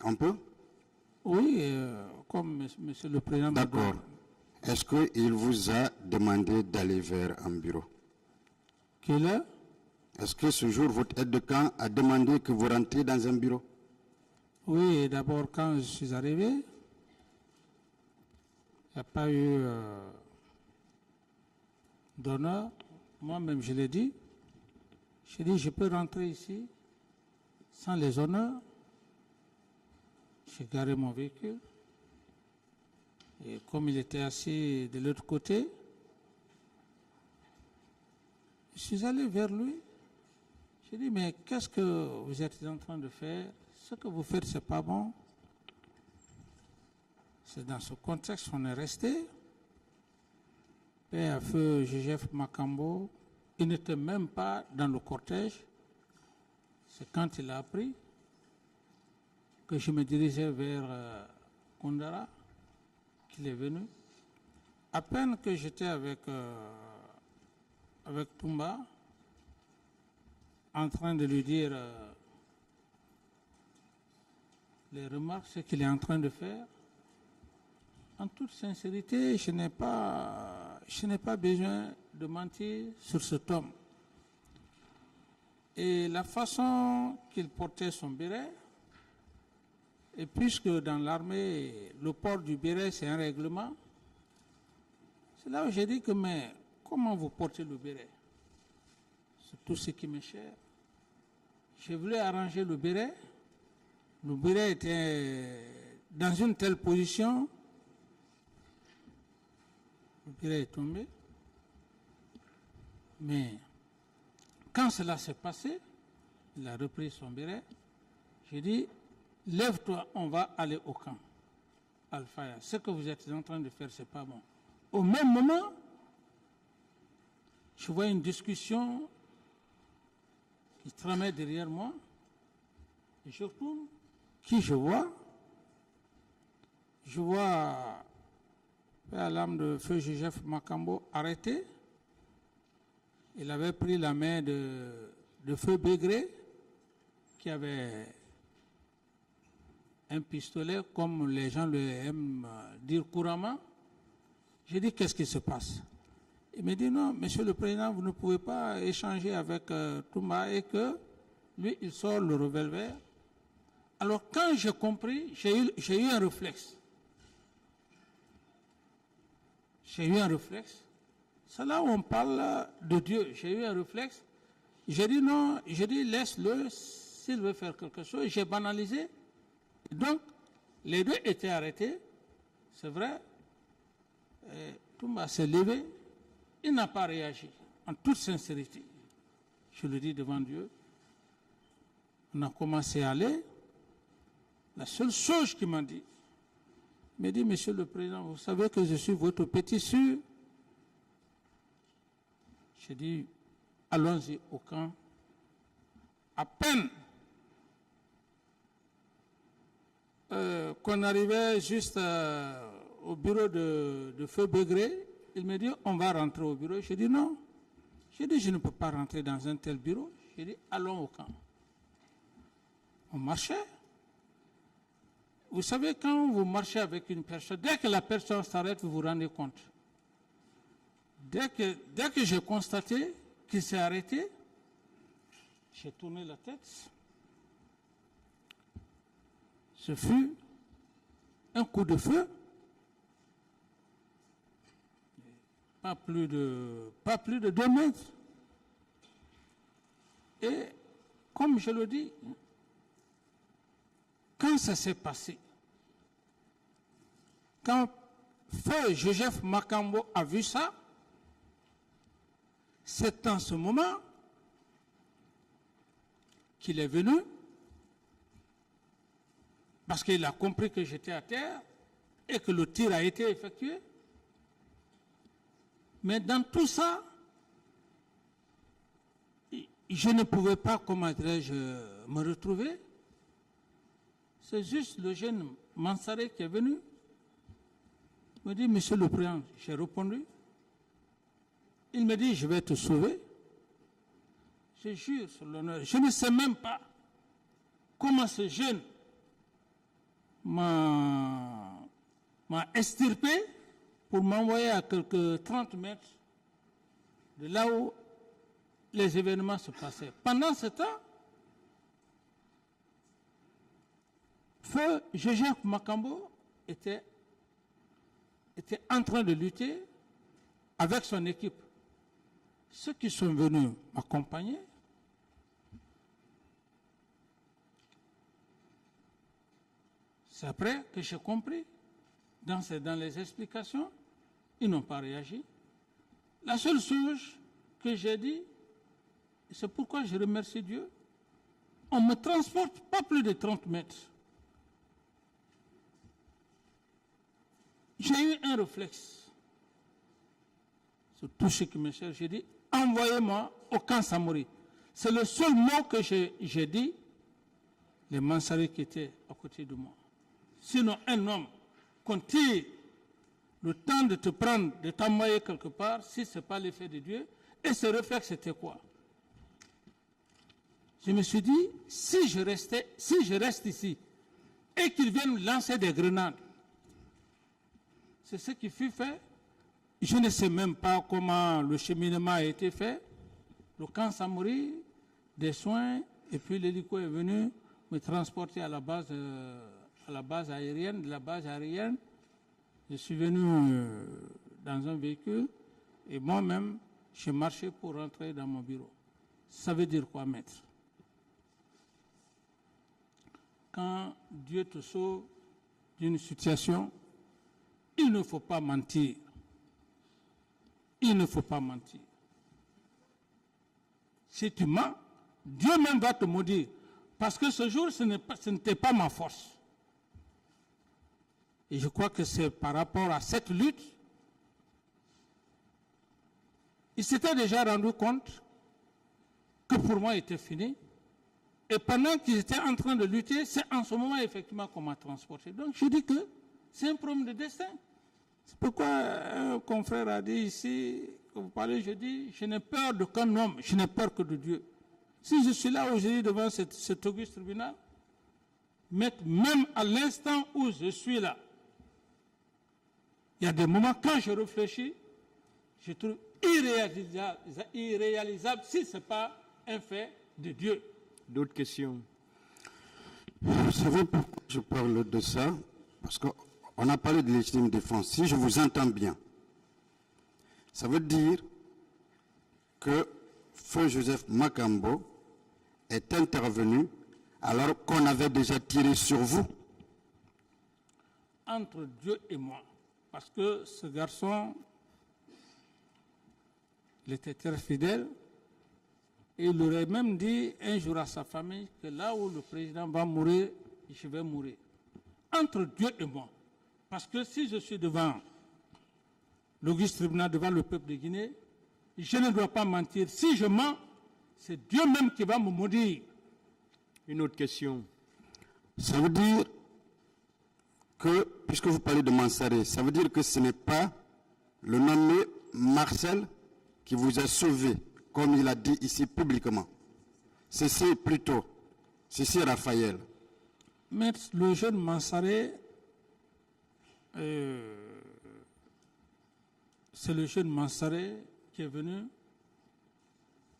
On peut? Oui, comme Monsieur le Président. D'accord. Est-ce qu'il vous a demandé d'aller vers un bureau? Quelle heure? Est-ce que ce jour, votre aide de camp a demandé que vous rentriez dans un bureau? Oui, d'abord, quand je suis arrivé, il n'y a pas eu d'honneur. Moi-même, je l'ai dit. J'ai dit, je peux rentrer ici sans les honneurs. J'ai garé mon véhicule. Et comme il était assis de l'autre côté, je suis allé vers lui. J'ai dit, mais qu'est-ce que vous êtes en train de faire? Ce que vous faites, ce n'est pas bon. C'est dans ce contexte qu'on est resté. Père à feu Joseph Makambo, il n'était même pas dans le cortège. C'est quand il a appris que je me dirigeais vers Kondara qu'il est venu. À peine que j'étais avec Toumba, en train de lui dire les remarques, ce qu'il est en train de faire, en toute sincérité, je n'ai pas besoin de mentir sur cet homme. Et la façon qu'il portait son béret, et puisque dans l'armée, le port du béret, c'est un règlement, c'est là où j'ai dit que, mais comment vous portez le béret? C'est tout ce qui m'est cher. Je voulais arranger le béret. Le béret était dans une telle position. Le béret est tombé. Mais quand cela s'est passé, il a repris son béret. J'ai dit, lève-toi, on va aller au camp. Alpha, ce que vous êtes en train de faire, ce n'est pas bon. Au même moment, je vois une discussion qui tramait derrière moi. Et je retourne. Qui je vois? Je vois l'âme de feu Joseph Makambo arrêté. Il avait pris la main de feu Bégré, qui avait un pistolet, comme les gens aiment dire couramment. J'ai dit, qu'est-ce qui se passe? Il me dit, non, Monsieur le Président, vous ne pouvez pas échanger avec Toumba, et que lui, il sort le revolver. Alors, quand j'ai compris, j'ai eu un réflexe. J'ai eu un réflexe. C'est là où on parle de Dieu. J'ai eu un réflexe. J'ai dit non, j'ai dit laisse-le, s'il veut faire quelque chose. J'ai banalisé. Donc, les deux étaient arrêtés. C'est vrai. Toumba s'est levé. Il n'a pas réagi. En toute sincérité. Je le dis devant Dieu. On a commencé à aller. La seule chose qu'il m'a dit, il m'a dit, Monsieur le Président, vous savez que je suis votre petit sûr. J'ai dit, allons-y au camp. À peine qu'on arrivait juste au bureau de feu Bégré, il me dit, on va rentrer au bureau. J'ai dit, non. J'ai dit, je ne peux pas rentrer dans un tel bureau. J'ai dit, allons au camp. On marchait. Vous savez, quand vous marchez avec une personne, dès que la personne s'arrête, vous vous rendez compte. Dès que j'ai constaté qu'il s'est arrêté, j'ai tourné la tête. Ce fut un coup de feu. Pas plus de 2 mètres. Et comme je le dis, quand ça s'est passé, quand feu Joseph Makambo a vu ça, c'est en ce moment qu'il est venu, parce qu'il a compris que j'étais à terre et que le tir a été effectué. Mais dans tout ça, je ne pouvais pas, comment dirais-je, me retrouver. C'est juste le jeune Mansaré qui est venu. Il me dit, Monsieur le Président, j'ai répondu. Il me dit, je vais te sauver. Je jure sur l'honneur. Je ne sais même pas comment ce jeune m'a extirpé pour m'envoyer à quelques 30 mètres de là où les événements se passaient. Pendant ce temps, Feu Joseph Makambo était en train de lutter avec son équipe. Ceux qui sont venus m'accompagner, c'est après que j'ai compris. Dans les explications, ils n'ont pas réagi. La seule chose que j'ai dit, c'est pourquoi je remercie Dieu, on ne me transporte pas plus de 30 mètres. J'ai eu un réflexe sur tout ce qui me cherche. J'ai dit, envoyez-moi au camp Samori. C'est le seul mot que j'ai dit, les Mansarés qui étaient à côté de moi. Sinon, un homme, qu'on tire le temps de te prendre, de t'envoyer quelque part, si ce n'est pas l'effet de Dieu. Et ce réflexe, c'était quoi? Je me suis dit, si je reste ici, et qu'ils viennent lancer des grenades, c'est ce qui fut fait. Je ne sais même pas comment le cheminement a été fait. Le camp Samori, des soins, et puis l'hélico est venu me transporter à la base aérienne. De la base aérienne, je suis venu dans un véhicule et moi-même, j'ai marché pour rentrer dans mon bureau. Ça veut dire quoi, maître? Quand Dieu te sauve d'une situation, il ne faut pas mentir. Il ne faut pas mentir. Si tu mens, Dieu même va te maudire. Parce que ce jour, ce n'était pas ma force. Et je crois que c'est par rapport à cette lutte, il s'était déjà rendu compte que pour moi, il était fini. Et pendant qu'ils étaient en train de lutter, c'est en ce moment, effectivement, qu'on m'a transporté. Donc, je dis que c'est un problème de destin. C'est pourquoi un confrère a dit ici, quand vous parlez, je dis, je n'ai peur d'aucun homme, je n'ai peur que de Dieu. Si je suis là aujourd'hui devant cet auguste tribunal, même à l'instant où je suis là, il y a des moments, quand je réfléchis, je trouve irréalisable si ce n'est pas un fait de Dieu. D'autres questions? Vous savez pourquoi je parle de ça? Parce qu'on a parlé de légitime défense. Si je vous entends bien, ça veut dire que Feu Joseph Makambo est intervenu alors qu'on avait déjà tiré sur vous. Entre Dieu et moi. Parce que ce garçon, il était très fidèle. Et il aurait même dit un jour à sa famille que là où le président va mourir, je vais mourir. Entre Dieu et moi. Parce que si je suis devant l'auguste tribunal, devant le peuple de Guinée, je ne dois pas mentir. Si je mens, c'est Dieu même qui va me maudire. Une autre question. Ça veut dire que, puisque vous parlez de Mansaré, ça veut dire que ce n'est pas le nommé Marcel qui vous a sauvé, comme il a dit ici publiquement. C'est plutôt, c'est Raphaël. Mais le jeune Mansaré, c'est le jeune Mansaré qui est venu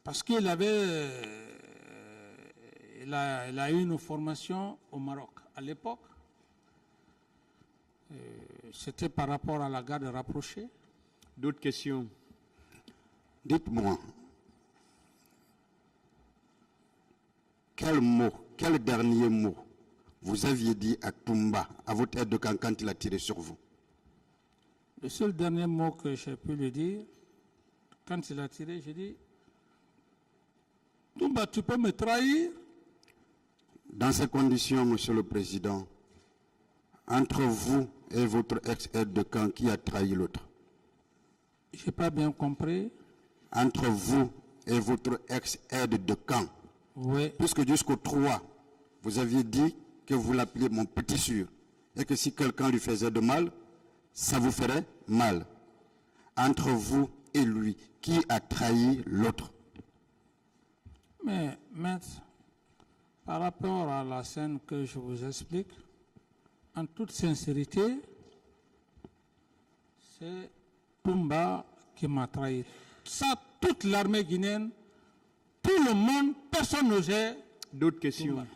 parce qu'il avait, il a eu une formation au Maroc. À l'époque, c'était par rapport à la garde rapprochée. D'autres questions? Dites-moi, quel dernier mot vous aviez dit à Toumba, à votre aide de camp, quand il a tiré sur vous? Le seul dernier mot que j'ai pu lui dire, quand il a tiré, j'ai dit, Toumba, tu peux me trahir? Dans ces conditions, Monsieur le Président, entre vous et votre ex-aide de camp, qui a trahi l'autre? Je n'ai pas bien compris. Entre vous et votre ex-aide de camp. Oui. Puisque jusqu'au 3, vous aviez dit que vous l'appeliez mon petit sûr, et que si quelqu'un lui faisait de mal, ça vous ferait mal. Entre vous et lui, qui a trahi l'autre? Mais, maître, par rapport à la scène que je vous explique, en toute sincérité, c'est Toumba qui m'a trahi. Ça, toute l'armée guinéenne, tout le monde, personne n'osait. D'autres questions. Toumba.